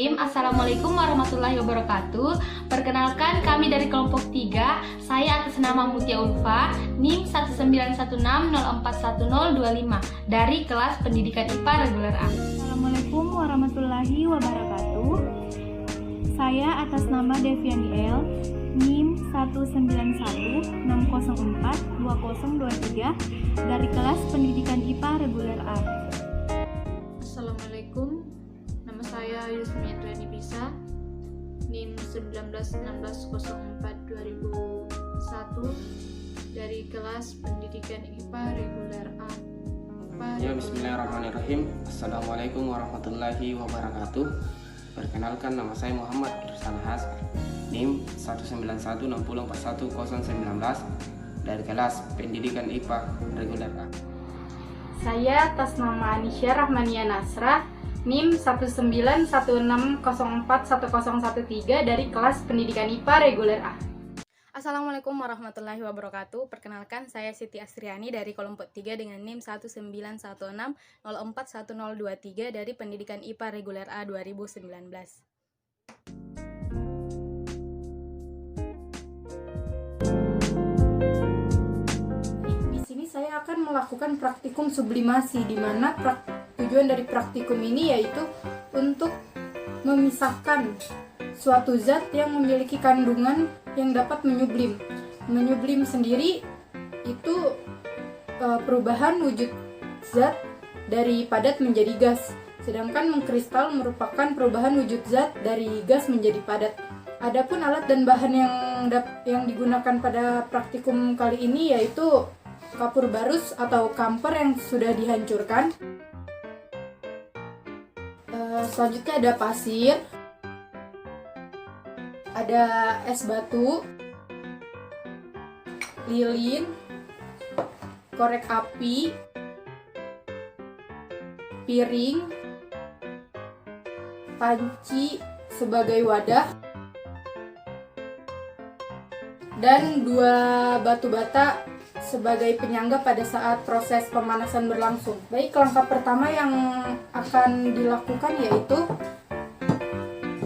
Bismillahirrahmanirrahim. Assalamualaikum warahmatullahi wabarakatuh. Perkenalkan, kami dari kelompok 3. Saya atas nama Mutia Ulfa, NIM 19160411025 dari kelas pendidikan IPA reguler A. Assalamualaikum warahmatullahi wabarakatuh. Saya atas nama Deviani L, NIM 19160422023 dari kelas pendidikan IPA reguler A. Assalamualaikum, nama saya Yusmi Adriani Bisa, NIM 1916042001 dari kelas pendidikan IPA reguler A. Ya, bismillahirrahmanirrahim. Assalamualaikum warahmatullahi wabarakatuh. Perkenalkan, nama saya Muhammad Irsan Has, NIM 19160411019 dari kelas pendidikan IPA reguler A. Saya atas nama Anisya Rahmania Nasrah, NIM 19160411013 dari kelas pendidikan IPA reguler A. Assalamualaikum warahmatullahi wabarakatuh. Perkenalkan, saya Siti Astriani dari kelompok 3 dengan NIM 19160411023 dari pendidikan IPA reguler A 2019. Saya akan melakukan praktikum sublimasi, di mana tujuan dari praktikum ini yaitu untuk memisahkan suatu zat yang memiliki kandungan yang dapat menyublim. Menyublim sendiri itu perubahan wujud zat dari padat menjadi gas, sedangkan mengkristal merupakan perubahan wujud zat dari gas menjadi padat. Adapun alat dan bahan yang digunakan pada praktikum kali ini yaitu kapur barus atau kamper yang sudah dihancurkan. Selanjutnya ada pasir, ada es batu, lilin, korek api, piring, panci sebagai wadah, dan 2 batu bata sebagai penyangga pada saat proses pemanasan berlangsung. Baik, langkah pertama yang akan dilakukan yaitu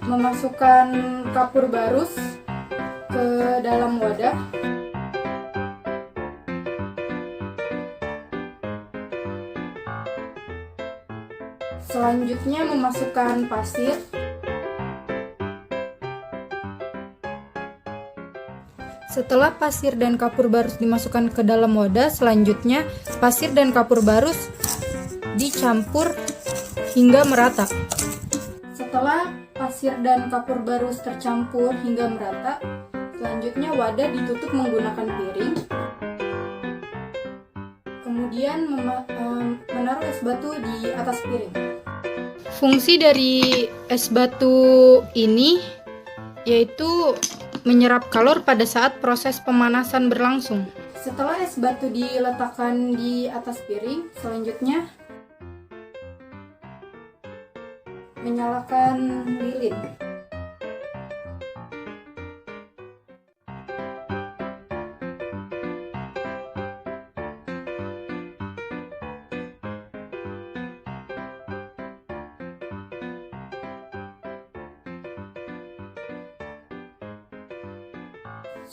memasukkan kapur barus ke dalam wadah. Selanjutnya memasukkan pasir. Setelah pasir dan kapur barus dimasukkan ke dalam wadah, selanjutnya pasir dan kapur barus dicampur hingga merata. Setelah pasir dan kapur barus tercampur hingga merata, selanjutnya wadah ditutup menggunakan piring. Kemudian menaruh es batu di atas piring. Fungsi dari es batu ini yaitu menyerap kalor pada saat proses pemanasan berlangsung. Setelah es batu diletakkan di atas piring, selanjutnya menyalakan lilin.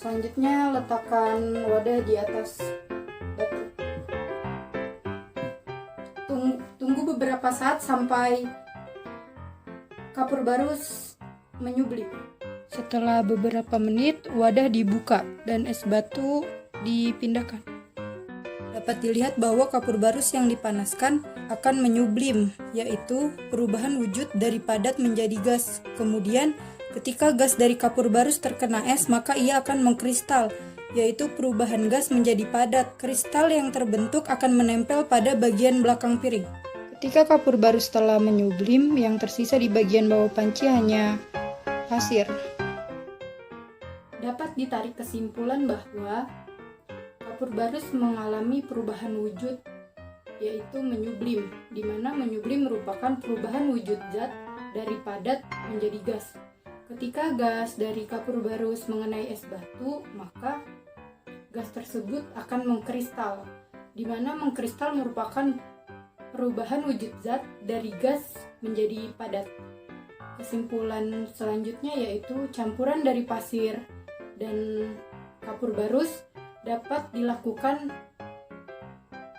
Selanjutnya letakkan wadah di atas batu. Tunggu beberapa saat sampai kapur barus menyublim. Setelah beberapa menit, wadah dibuka dan es batu dipindahkan. Dapat dilihat bahwa kapur barus yang dipanaskan akan menyublim, yaitu perubahan wujud dari padat menjadi gas. Kemudian ketika gas dari kapur barus terkena es, maka ia akan mengkristal, yaitu perubahan gas menjadi padat. Kristal yang terbentuk akan menempel pada bagian belakang piring. Ketika kapur barus telah menyublim, yang tersisa di bagian bawah panci hanya pasir. Dapat ditarik kesimpulan bahwa kapur barus mengalami perubahan wujud, yaitu menyublim, di mana menyublim merupakan perubahan wujud zat dari padat menjadi gas. Ketika gas dari kapur barus mengenai es batu, maka gas tersebut akan mengkristal, di mana mengkristal merupakan perubahan wujud zat dari gas menjadi padat. Kesimpulan selanjutnya yaitu campuran dari pasir dan kapur barus dapat dilakukan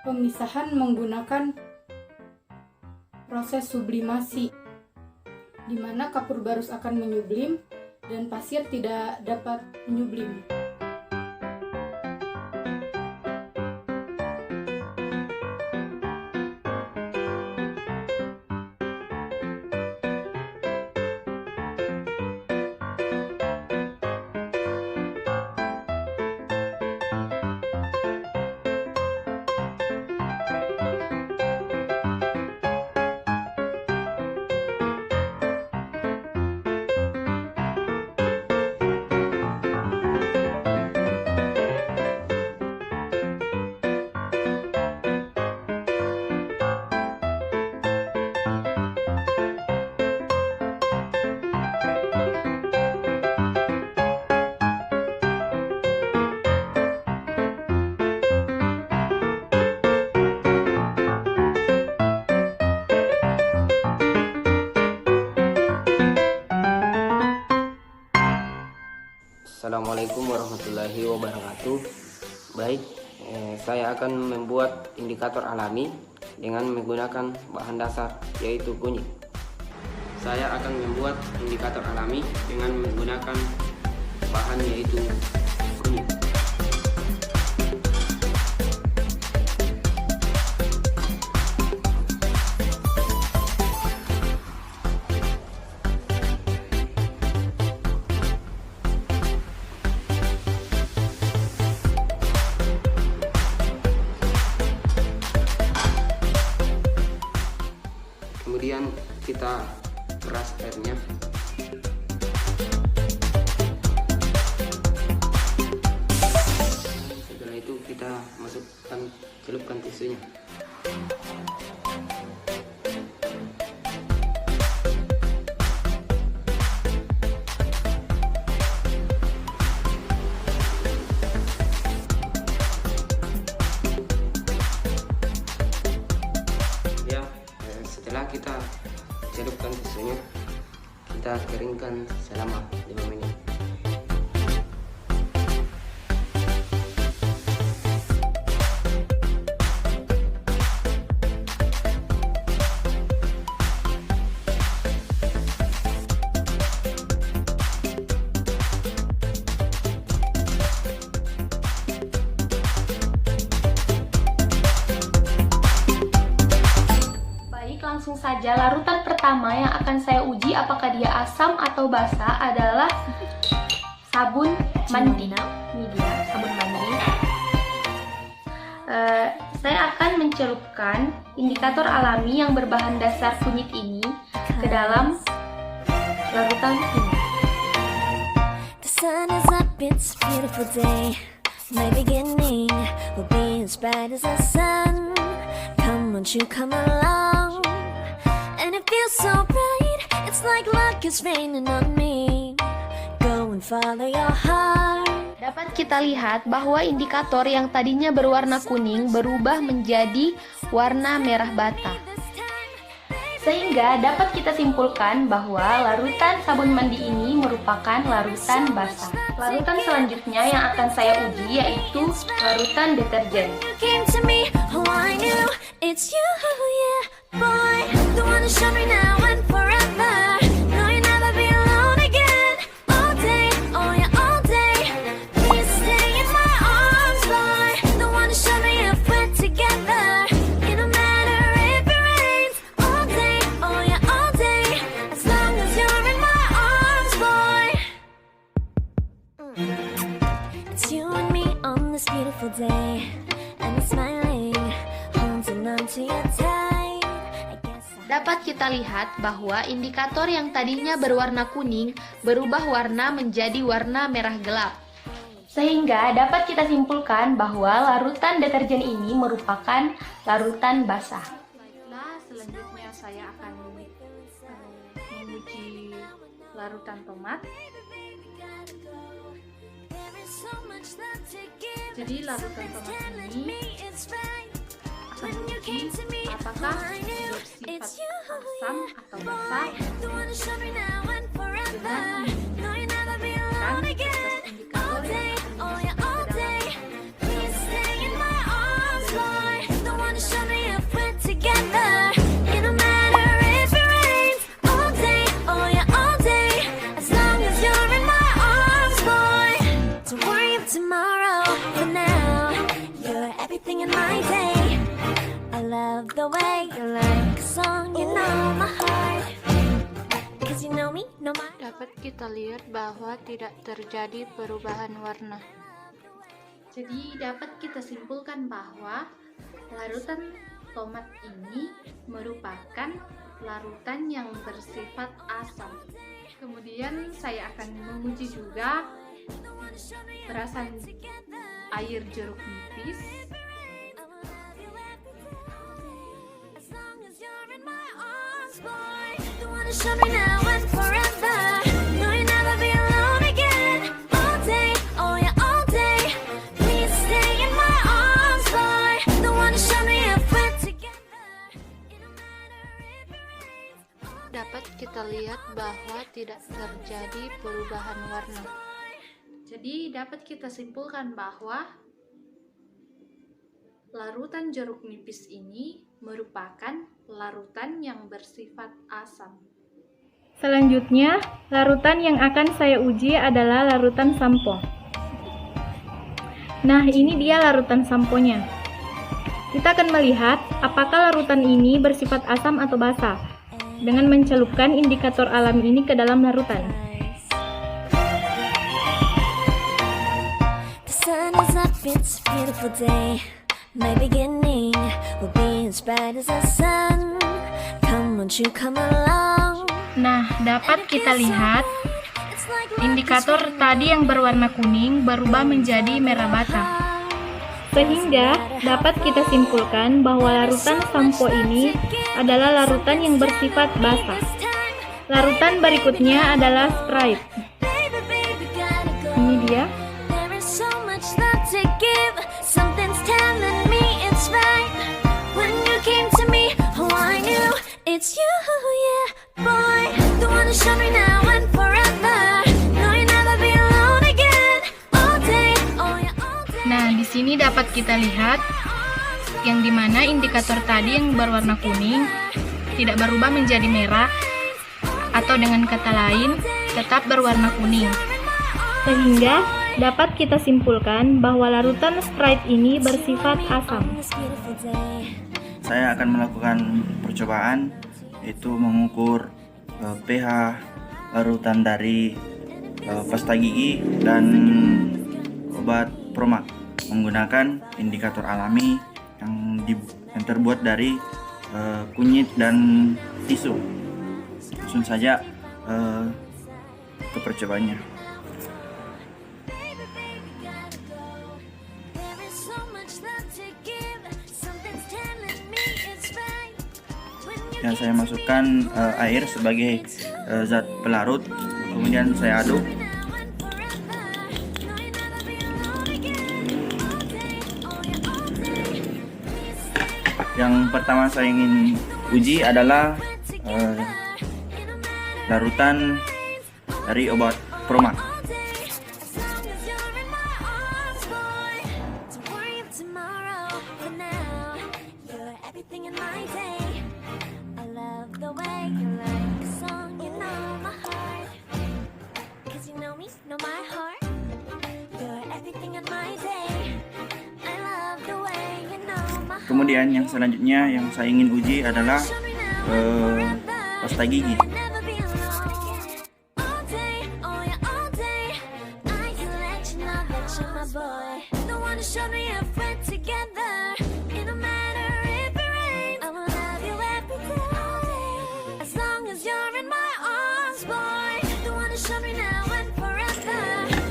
pemisahan menggunakan proses sublimasi, di mana kapur barus akan menyublim dan pasir tidak dapat menyublim. Assalamualaikum warahmatullahi wabarakatuh. Baik, saya akan membuat indikator alami dengan menggunakan bahan dasar yaitu kunyit. Saya akan membuat indikator alami dengan menggunakan bahan yaitu kunyit. Kemudian kita peras airnya. Setelah itu kita celupkan tisunya. Setelah kita celupkan tisunya, kita keringkan selama 5 menit. Langsung saja, larutan pertama yang akan saya uji apakah dia asam atau basah adalah sabun mandi. Ini dia sabun mandi. Saya akan mencelupkan indikator alami yang berbahan dasar kunyit ini ke dalam larutan ini. The sun is up, it's a beautiful day. My beginning will be as bright as the sun. Come, won't you come along? And it feels so bright, it's like luck is raining on me. Go and follow your heart. Dapat kita lihat bahwa indikator yang tadinya berwarna kuning berubah menjadi warna merah bata. Sehingga dapat kita simpulkan bahwa larutan sabun mandi ini merupakan larutan basah. Larutan selanjutnya yang akan saya uji yaitu larutan deterjen. Day and smiling, holding on to your tight. Dapat kita lihat bahwa indikator yang tadinya berwarna kuning berubah warna menjadi warna merah gelap. Sehingga dapat kita simpulkan bahwa larutan deterjen ini merupakan larutan basah. Baiklah, selanjutnya saya akan menguji larutan tomat. Jadi larutan tomat ini akan diuji apakah bersih bersifat asam atau basa The one who showed me now and forever. No, you never be alone again. All day, oh yeah, all day. Please stay in my arms, boy. The one who showed me if we're together. It don't matter if it rains. All day, oh yeah, all day. As long as you're in my arms, boy. Don't worry of tomorrow. For now, you're everything in my day. I love the way you like a song, you know my heart. Cause you know me, know my dapat kita lihat bahwa tidak terjadi perubahan warna. Jadi dapat kita simpulkan bahwa larutan tomat ini merupakan larutan yang bersifat asam. Kemudian saya akan menguji juga perasan air jeruk nipis. as long as you're in my arms, boy. The one who showed me now and forever. No, you never be alone again. All day, oh yeah, all day. Please stay in my arms, boy. The one who showed me if we're together. It don't matter if it rains. Dapat kita lihat bahwa tidak terjadi perubahan warna. Jadi dapat kita simpulkan bahwa larutan jeruk nipis ini merupakan larutan yang bersifat asam. Selanjutnya, larutan yang akan saya uji adalah larutan sampo. Nah, ini dia larutan samponya. Kita akan melihat apakah larutan ini bersifat asam atau basa dengan mencelupkan indikator alami ini ke dalam larutan. The sun is up, it's a beautiful day. My beginning will be as bright as the sun. Come, won't you come along? Nah, dapat kita lihat indikator tadi yang berwarna kuning berubah menjadi merah bata. Sehingga dapat kita simpulkan bahwa larutan sampo ini adalah larutan yang bersifat basa. Larutan berikutnya adalah Sprite. Ini dia. There is so much love to give. Something's telling me it's right. When you came to me, oh I knew it's you, yeah, boy. The one who showed me now and forever. No, you never be alone again. All day, oh yeah, all day. Nah, di sini dapat kita lihat yang dimana indikator tadi yang berwarna kuning tidak berubah menjadi merah, atau dengan kata lain tetap berwarna kuning. Sehingga dapat kita simpulkan bahwa larutan Sprite ini bersifat asam. This beautiful day. Saya akan melakukan percobaan, yaitu mengukur pH larutan dari pasta gigi dan obat Promax menggunakan indikator alami yang terbuat dari kunyit dan tisu. Langsung saja ke percobaannya. There is so much love to give. Something's telling me it's right. When you Yang saya masukkan air sebagai zat pelarut, kemudian saya aduk. Yang pertama saya ingin uji adalah larutan dari obat Promax. Kemudian yang selanjutnya yang saya ingin uji adalah pasta gigi.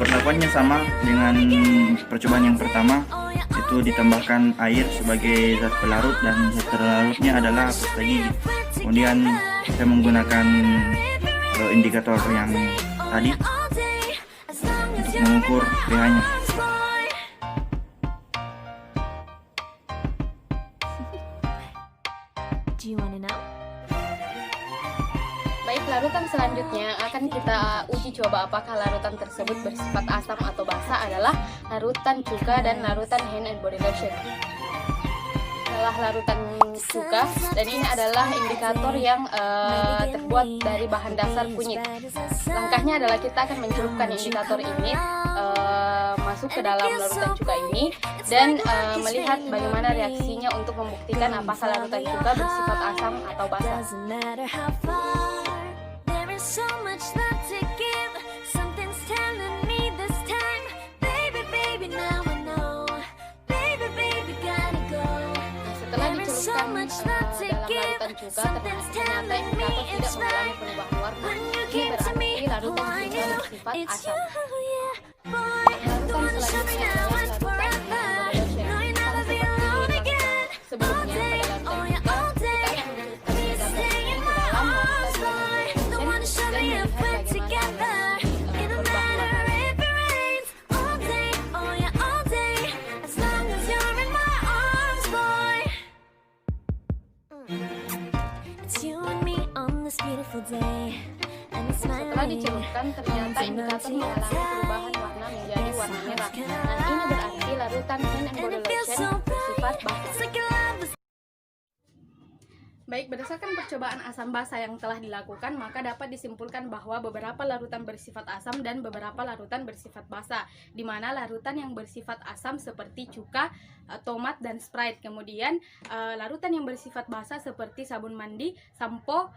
Perlakuannya sama dengan percobaan yang pertama, itu ditambahkan air sebagai zat pelarut dan zat pelarutnya adalah pasta gigi. Kemudian saya menggunakan indikator yang tadi untuk mengukur pH-nya. Do you want to know? Larutan selanjutnya akan kita uji coba apakah larutan tersebut bersifat asam atau basa adalah larutan cuka dan larutan hand and body lotion. Adalah larutan cuka, dan ini adalah indikator yang terbuat dari bahan dasar kunyit. Langkahnya adalah kita akan mencelupkan indikator ini masuk ke dalam larutan cuka ini dan melihat bagaimana reaksinya untuk membuktikan apakah larutan cuka bersifat asam atau basa. So much love to give. Something's telling me this time. Baby, baby, now I know. Baby, baby, gotta go. Setelah dicelupkan dalam larutan cuka, ternyata indikator tidak mengalami perubahan warna. Ini berarti larutan cuka bersifat asam. Larutan selanjutnya adalah larutan body lotion. Sama seperti sebelumnya pada larutan cuka, kita akan mencelupkan indikator ini ke dalam larutan body lotion dan melihat bagaimana perubahan warna. Setelah dicelupkan, ternyata indikator mengalami perubahan warna menjadi warna merah. Nah, ini berarti larutan hand and body lotion bersifat basa. Baik, berdasarkan percobaan asam basa yang telah dilakukan, maka dapat disimpulkan bahwa beberapa larutan bersifat asam dan beberapa larutan bersifat basa, di mana larutan yang bersifat asam seperti cuka, tomat, dan Sprite. Kemudian larutan yang bersifat basa seperti sabun mandi, sampo,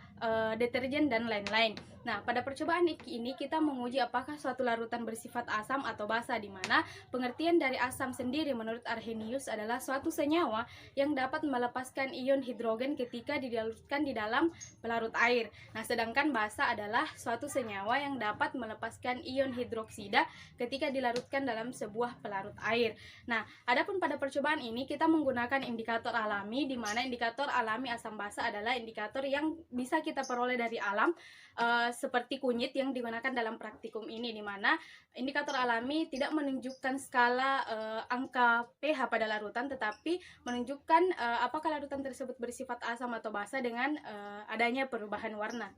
deterjen, dan lain-lain. Nah, pada percobaan ini kita menguji apakah suatu larutan bersifat asam atau basa, di mana pengertian dari asam sendiri menurut Arrhenius adalah suatu senyawa yang dapat melepaskan ion hidrogen ketika dilarutkan di dalam pelarut air. Nah, sedangkan basa adalah suatu senyawa yang dapat melepaskan ion hidroksida ketika dilarutkan dalam sebuah pelarut air. Nah, adapun pada percobaan ini kita menggunakan indikator alami, di mana indikator alami asam basa adalah indikator yang bisa kita peroleh dari alam, seperti kunyit yang digunakan dalam praktikum ini, di mana indikator alami tidak menunjukkan skala angka pH pada larutan, tetapi menunjukkan apakah larutan tersebut bersifat asam atau basa dengan adanya perubahan warna.